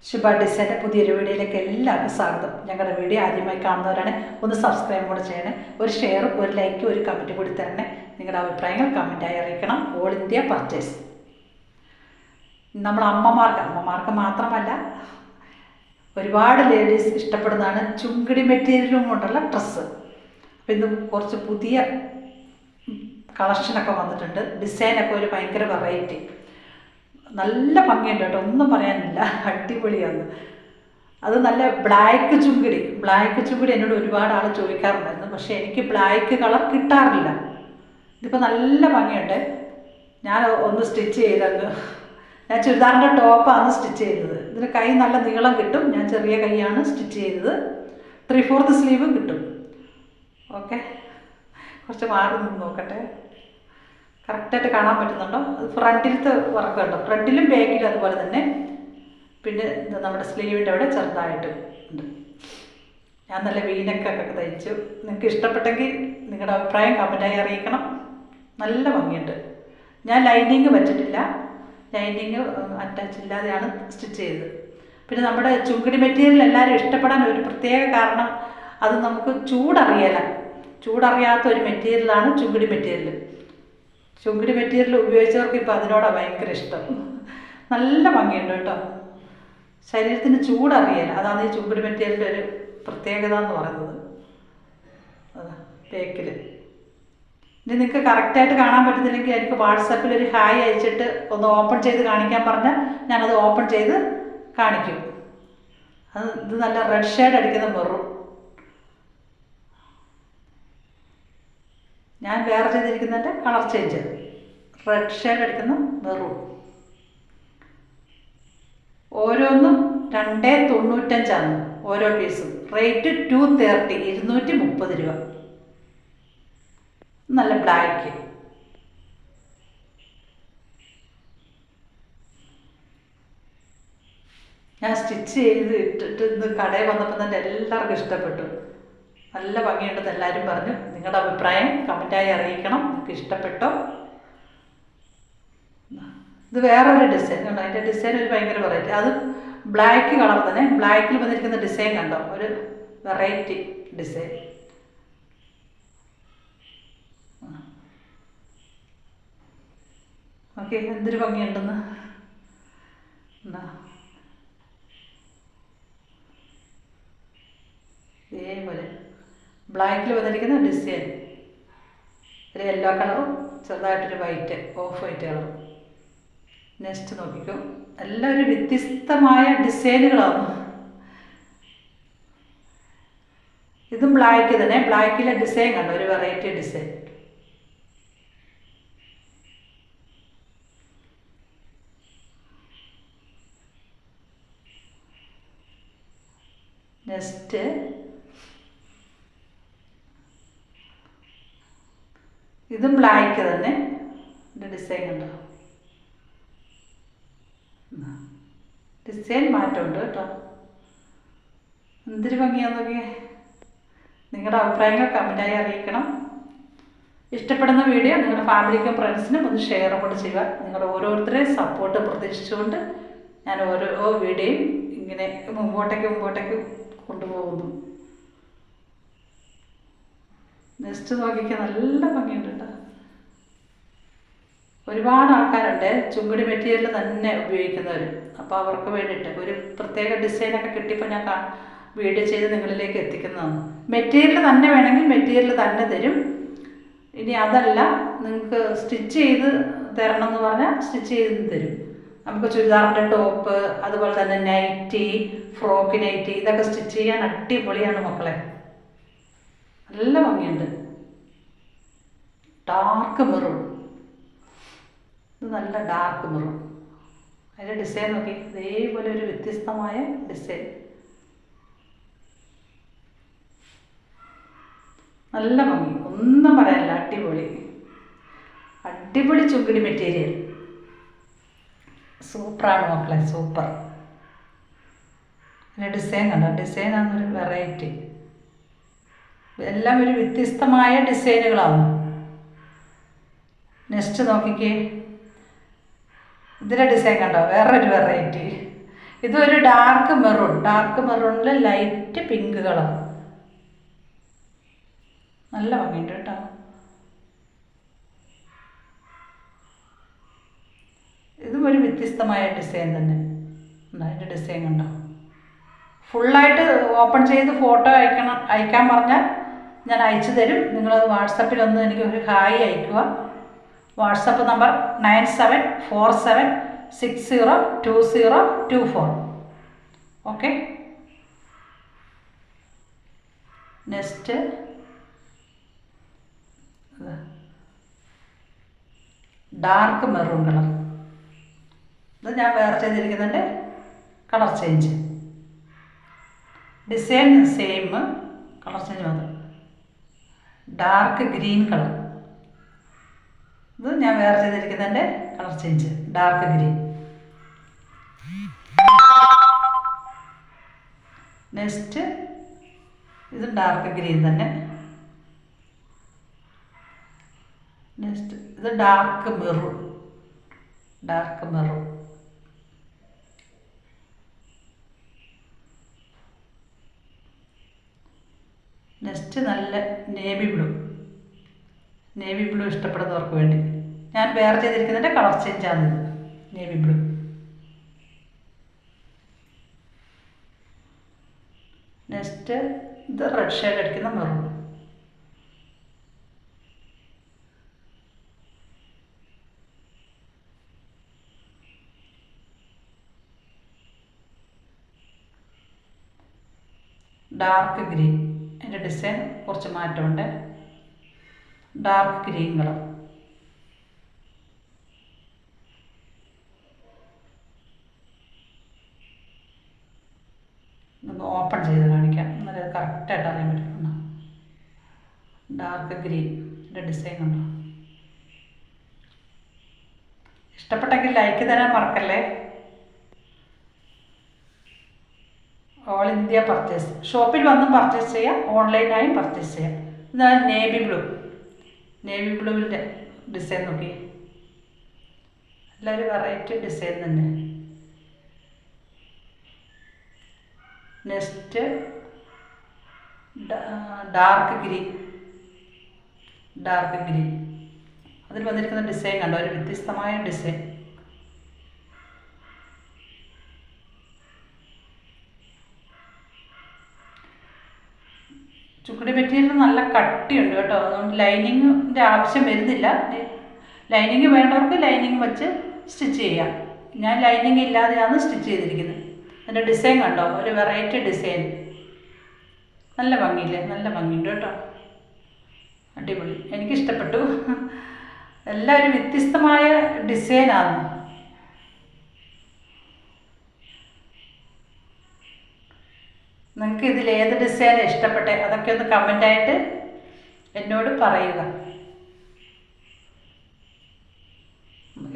ശുഭ ഡിസൈൻ്റെ പുതിയൊരു വീഡിയോയിലേക്ക് എല്ലാവർക്കും സ്വാഗതം. ഞങ്ങളുടെ വീഡിയോ ആദ്യമായി കാണുന്നവരാണ് ഒന്ന് സബ്സ്ക്രൈബ് കൂടെ ചെയ്യണേ, ഒരു ഷെയറും ഒരു ലൈക്കും ഒരു കമൻറ്റും കൂടി തരണേ. നിങ്ങളുടെ അഭിപ്രായങ്ങൾ കമൻറ്റായി അറിയിക്കണം. All India purchase. നമ്മൾ അമ്മമാർക്ക് മാത്രമല്ല ഒരുപാട് ലേഡീസ് ഇഷ്ടപ്പെടുന്നതാണ് ചുങ്കിടി മെറ്റീരിയലും കൊണ്ടുള്ള ഡ്രസ്സ്. അപ്പോൾ ഇന്ന് കുറച്ച് പുതിയ കളക്ഷനൊക്കെ വന്നിട്ടുണ്ട്. ഡിസൈനൊക്കെ ഒരു ഭയങ്കര വെറൈറ്റി, നല്ല ഭംഗിയുണ്ട് കേട്ടോ, ഒന്നും പറയാനില്ല, അടിപൊളിയാണ്. അത് നല്ല ബ്ലാക്ക് ചുങ്കിടി എന്നോട് ഒരുപാട് ആൾ ചോദിക്കാറുണ്ടായിരുന്നു, പക്ഷേ എനിക്ക് ബ്ലാക്ക് കളർ കിട്ടാറില്ല. ഇതിപ്പോൾ നല്ല ഭംഗിയുണ്ട്. ഞാൻ ഒന്ന് സ്റ്റിച്ച് ചെയ്തത്, ഞാൻ ചുരിദാറിൻ്റെ ടോപ്പാണ് സ്റ്റിച്ച് ചെയ്തത്. ഇതിന് കൈ നല്ല നീളം കിട്ടും. ഞാൻ ചെറിയ കൈയാണ് സ്റ്റിച്ച് ചെയ്തത്. 3/4 സ്ലീവ് കിട്ടും. ഓക്കെ, കുറച്ച് മാറി നിന്ന് നോക്കട്ടെ, കറക്റ്റായിട്ട് കാണാൻ പറ്റുന്നുണ്ടോ? അത് ഫ്രണ്ടിലത്തെ വർക്ക് ഉണ്ടോ, ഫ്രണ്ടിലും ബാക്കിലും അതുപോലെ തന്നെ. പിന്നെ നമ്മുടെ സ്ലീവിൻ്റെ അവിടെ ചെറുതായിട്ട് ഉണ്ട്. ഞാൻ നല്ല വീനക്കൊക്കെ തയ്ച്ചു. നിങ്ങൾക്ക് ഇഷ്ടപ്പെട്ടെങ്കിൽ നിങ്ങളുടെ അഭിപ്രായം കമൻറ്റായി അറിയിക്കണം. നല്ല ഭംഗിയുണ്ട്. ഞാൻ ലൈനിങ് വെച്ചിട്ടില്ല, ലൈനിങ് അറ്റാച്ച് ഇല്ലാതെയാണ് സ്റ്റിച്ച് ചെയ്തത്. പിന്നെ നമ്മുടെ ചുങ്കിടി മെറ്റീരിയൽ എല്ലാവരും ഇഷ്ടപ്പെടാൻ ഒരു പ്രത്യേക കാരണം, അത് നമുക്ക് ചൂടറിയാത്ത ഒരു മെറ്റീരിയലാണ് ചുങ്കിടി മെറ്റീരിയൽ. ചുങ്കിടി മെറ്റീരിയൽ ഉപയോഗിച്ചവർക്ക് ഇപ്പോൾ അതിനോടാണ് ഭയങ്കര ഇഷ്ടം. നല്ല ഭംഗിയുണ്ട് കേട്ടോ, ശരീരത്തിന് ചൂടറിയില്ല. അതാണ് ഈ ചുങ്കിടി മെറ്റീരിയലിൻ്റെ ഒരു പ്രത്യേകത എന്ന് പറയുന്നത്. അതാ ബേക്കിൽ. ഇനി നിങ്ങൾക്ക് കറക്റ്റായിട്ട് കാണാൻ പറ്റുന്നില്ലെങ്കിൽ എനിക്ക് വാട്സാപ്പിൽ ഒരു ഹായ് അയച്ചിട്ട് ഒന്ന് ഓപ്പൺ ചെയ്ത് കാണിക്കാൻ പറഞ്ഞാൽ ഞാനത് ഓപ്പൺ ചെയ്ത് കാണിക്കും. ഇത് നല്ല റെഡ് ഷെയ്ഡ് അടിക്കുന്ന മെറൂൺ. ഞാൻ വേറെ ചെയ്തിരിക്കുന്നതിൻ്റെ കളർ ചേഞ്ച്, റെഡ് ഷെയ്ഡ് അടിക്കുന്ന മെറൂൺ. ഓരോന്നും 295 ഓരോ പീസും. റേറ്റ് 230, 230 രൂപ. നല്ല ബ്ലാക്ക്. ഞാൻ സ്റ്റിച്ച് ചെയ്ത് ഇട്ടിട്ട് ഇന്ന് കടയിൽ വന്നപ്പോൾ തന്നെ എല്ലാവർക്കും ഇഷ്ടപ്പെട്ടു. നല്ല ഭംഗിയുണ്ടെന്ന് എല്ലാവരും പറഞ്ഞു. നിങ്ങളുടെ അഭിപ്രായം കമൻറ്റായി അറിയിക്കണം. നിങ്ങൾക്ക് ഇഷ്ടപ്പെട്ടോ? ഇത് വേറൊരു ഡിസൈൻ കണ്ടോ, അതിൻ്റെ ഡിസൈൻ ഒരു ഭയങ്കര വെറൈറ്റി. അത് ബ്ലാക്ക് കളർ തന്നെ, ബ്ലാക്കിൽ വന്നിരിക്കുന്ന ഡിസൈൻ കണ്ടോ, ഒരു വെറൈറ്റി ഡിസൈൻ. ഓക്കെ, എന്തൊരു ഭംഗിയുണ്ടെന്ന്. ഇതേപോലെ ബ്ലാക്കിൽ വന്നിരിക്കുന്ന ഡിസൈൻ, ഒരു യെല്ലോ കളറും ചെറുതായിട്ടൊരു വൈറ്റ്, ഓഫ് വൈറ്റ് കളറും. നെക്സ്റ്റ് നോക്കിക്കോ, എല്ലാം ഒരു വ്യത്യസ്തമായ ഡിസൈനുകളാണ്. ഇതും ബ്ലാക്ക് തന്നെ, ബ്ലാക്കിലെ ഡിസൈൻ കണ്ടോ, ഒരു വെറൈറ്റി ഡിസൈൻ. നെക്സ്റ്റ് ഇതും ബ്ലാക്ക് തന്നെ, ഇതിൻ്റെ ഡിസൈൻ കണ്ടോ, ഡിസൈൻ മാറ്റമുണ്ട് കേട്ടോ. എന്തൊരു ഭംഗിയാന്ന് നോക്കിയേ. നിങ്ങളുടെ അഭിപ്രായങ്ങൾ കമൻറ്റായി അറിയിക്കണം. ഇഷ്ടപ്പെടുന്ന വീഡിയോ നിങ്ങളുടെ ഫാമിലിക്കും ഫ്രണ്ട്സിനും ഒന്ന് ഷെയർ കൂടെ ചെയ്യുക. നിങ്ങളുടെ ഓരോരുത്തരെയും സപ്പോർട്ട് പ്രതീക്ഷിച്ചുകൊണ്ട് ഞാൻ ഓരോ വീഡിയോയും ഇങ്ങനെ മുമ്പോട്ടേക്ക് കൊണ്ടുപോകുന്നു. നെക്സ്റ്റ് നോക്കിക്കാൻ നല്ല ഭംഗിയുണ്ട് കേട്ടോ. ഒരുപാട് ആൾക്കാരുണ്ട് ചുങ്കിടി മെറ്റീരിയൽ തന്നെ ഉപയോഗിക്കുന്നവർ. അപ്പോൾ അവർക്ക് വേണ്ടിയിട്ട് ഒരു പ്രത്യേക ഡിസൈനൊക്കെ കിട്ടിയപ്പോൾ ഞാൻ വീഡിയോ ചെയ്ത് നിങ്ങളിലേക്ക് എത്തിക്കുന്നതാണ്. മെറ്റീരിയൽ തന്നെ വേണമെങ്കിൽ മെറ്റീരിയൽ തന്നെ തരും. ഇനി അതല്ല നിങ്ങൾക്ക് സ്റ്റിച്ച് ചെയ്ത് തരണം എന്ന് പറഞ്ഞാൽ സ്റ്റിച്ച് ചെയ്ത് തരും. നമുക്ക് ചുരിദാറിൻ്റെ ടോപ്പ്, അതുപോലെ തന്നെ നൈറ്റി, ഫ്രോക്ക് നൈറ്റി, ഇതൊക്കെ സ്റ്റിച്ച് ചെയ്യാൻ അടിപൊളിയാണ് മക്കളെ. നല്ല ഭംഗിയുണ്ട്. ഡാർക്ക് മെറൂൺ, ഇത് നല്ല ഡാർക്ക് മെറൂൺ. അതിൻ്റെ ഡിസൈൻ നോക്കി, ഇതേപോലെ ഒരു വ്യത്യസ്തമായ ഡിസൈൻ. നല്ല ഭംഗി, ഒന്നും പറയാനില്ല, അടിപൊളി ചുങ്കിടി മെറ്റീരിയൽ. സൂപ്പറാണ് മക്കളെ, സൂപ്പർ. അതിൻ്റെ ഡിസൈൻ കണ്ടോ, ഡിസൈനാണെന്നൊരു വെറൈറ്റി. എല്ലാം ഒരു വ്യത്യസ്തമായ ഡിസൈനുകളാണ്. നെക്സ്റ്റ് നോക്കിക്കേ, ഇതിൻ്റെ ഡിസൈൻ കണ്ടോ, വേറൊരു വെറൈറ്റി. ഇതൊരു ഡാർക്ക് മെറൂണിൽ ലൈറ്റ് പിങ്ക് കളർ. നല്ല ഭംഗിയുണ്ട് കേട്ടോ. ഇതും ഒരു വ്യത്യസ്തമായ ഡിസൈൻ തന്നെ. അതിൻ്റെ ഡിസൈൻ കണ്ടോ. ഫുള്ളായിട്ട് ഓപ്പൺ ചെയ്ത് ഫോട്ടോ അയക്കാൻ പറഞ്ഞാൽ ഞാൻ അയച്ചു തരും. നിങ്ങളത് വാട്സപ്പിലൊന്ന് എനിക്ക് ഒരു ഹായ് അയക്കുക. WhatsApp number 9747602024. Okay. Next dark maroon colour. ഇത് ഞാൻ വേറെ ചെയ്തിരിക്കുന്നുണ്ട്. Colour change, design same, colour change മാത്രം. Dark green colour. ഇത് ഞാൻ വേറെ ചെയ്തിരിക്കുന്നുണ്ട്. Colour change dark green. Next ഇത് ഡാർക്ക് ഗ്രീൻ തന്നെ. നെക്സ്റ്റ് ഇത് ഡാർക്ക് മെറൂൺ. നെക്സ്റ്റ് നല്ല നേവി ബ്ലൂ ഇഷ്ടപ്പെടുന്നവർക്ക് വേണ്ടി ഞാൻ വേറെ ചെയ്തിരിക്കുന്നതിൻ്റെ കളർ ചേഞ്ചാണിത്. Navy blue. നെക്സ്റ്റ് ഇത് റെഡ് ഷെയ്ഡ് അടിക്കുന്ന മെറൂൺ. Dark green. അതിൻ്റെ ഡിസൈൻ കുറച്ച് മാറ്റമുണ്ട്. Dark green colour. ഇതൊന്ന് ഓപ്പൺ ചെയ്ത് കാണിക്കാം, എന്നാലും അത് കറക്റ്റായിട്ട് അറിയാൻ പറ്റും. ഡാർക്ക് ഗ്രീൻ്റെ ഡിസൈൻ ഉണ്ടോ. ഇഷ്ടപ്പെട്ടെങ്കിൽ ലൈക്ക് തരാൻ മറക്കല്ലേ. All India purchase. ഷോപ്പിൽ വന്നും പർച്ചേസ് ചെയ്യാം, ഓൺലൈനായും പർച്ചേസ് ചെയ്യാം. ഇതാണ് നേവി ബ്ലൂവിൻ്റെ ഡിസൈൻ നോക്കി. എല്ലാവരും വെറൈറ്റി ഡിസൈൻ തന്നെ. Next dark green. അതിൽ വന്നിരിക്കുന്ന ഡിസൈൻ കണ്ടോ, ഒരു വ്യത്യസ്തമായ ഡിസൈൻ. ചുക്കുടി മെറ്റീരിയൽ നല്ല കട്ടിയുണ്ട് കേട്ടോ. അതുകൊണ്ട് ലൈനിങ്ങിൻ്റെ ആവശ്യം വരുന്നില്ല. ലൈനിങ് വേണ്ടവർക്ക് ലൈനിങ് വെച്ച് സ്റ്റിച്ച് ചെയ്യാം. ഞാൻ ലൈനിങ് ഇല്ലാതെയാണ് സ്റ്റിച്ച് ചെയ്തിരിക്കുന്നത്. അതിൻ്റെ ഡിസൈൻ കണ്ടോ, ഒരു വെറൈറ്റി ഡിസൈൻ. നല്ല ഭംഗിയില്ലേ, നല്ല ഭംഗിയുണ്ട് കേട്ടോ. അടിപൊളി, എനിക്കിഷ്ടപ്പെട്ടു. എല്ലാം ഒരു വ്യത്യസ്തമായ ഡിസൈനാണ്. നിങ്ങൾക്ക് ഇതിൽ ഏത് ഡിസൈനാണ് ഇഷ്ടപ്പെട്ടെ അതൊക്കെ ഒന്ന് കമൻ്റായിട്ട് എന്നോട് പറയുക.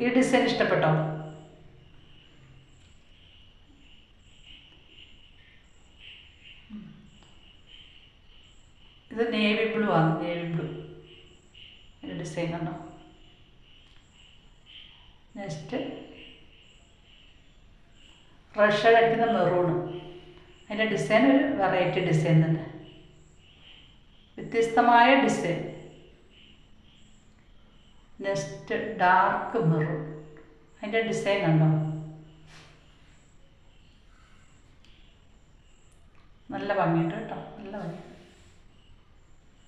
ഈ ഡിസൈൻ ഇഷ്ടപ്പെട്ടോ? ഇത് നേവി ബ്ലൂ ആണ്. ഒരു ഡിസൈൻ കണ്ടോ. നെക്സ്റ്റ് റെഡ് ഷെയ്ഡ് അടിക്കുന്ന മെറൂണ്. അതിൻ്റെ ഡിസൈൻ ഒരു വെറൈറ്റി ഡിസൈൻ തന്നെ, വ്യത്യസ്തമായ ഡിസൈൻ. Next dark maroon. അതിൻ്റെ ഡിസൈൻ കണ്ടോ, നല്ല ഭംഗിയുണ്ട് കേട്ടോ, നല്ല ഭംഗി.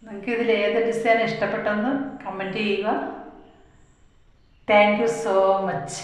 നിങ്ങൾക്ക് ഇതിൽ ഏത് ഡിസൈൻ ഇഷ്ടപ്പെട്ടെന്ന് കമൻറ്റ് ചെയ്യുക. Thank you so much.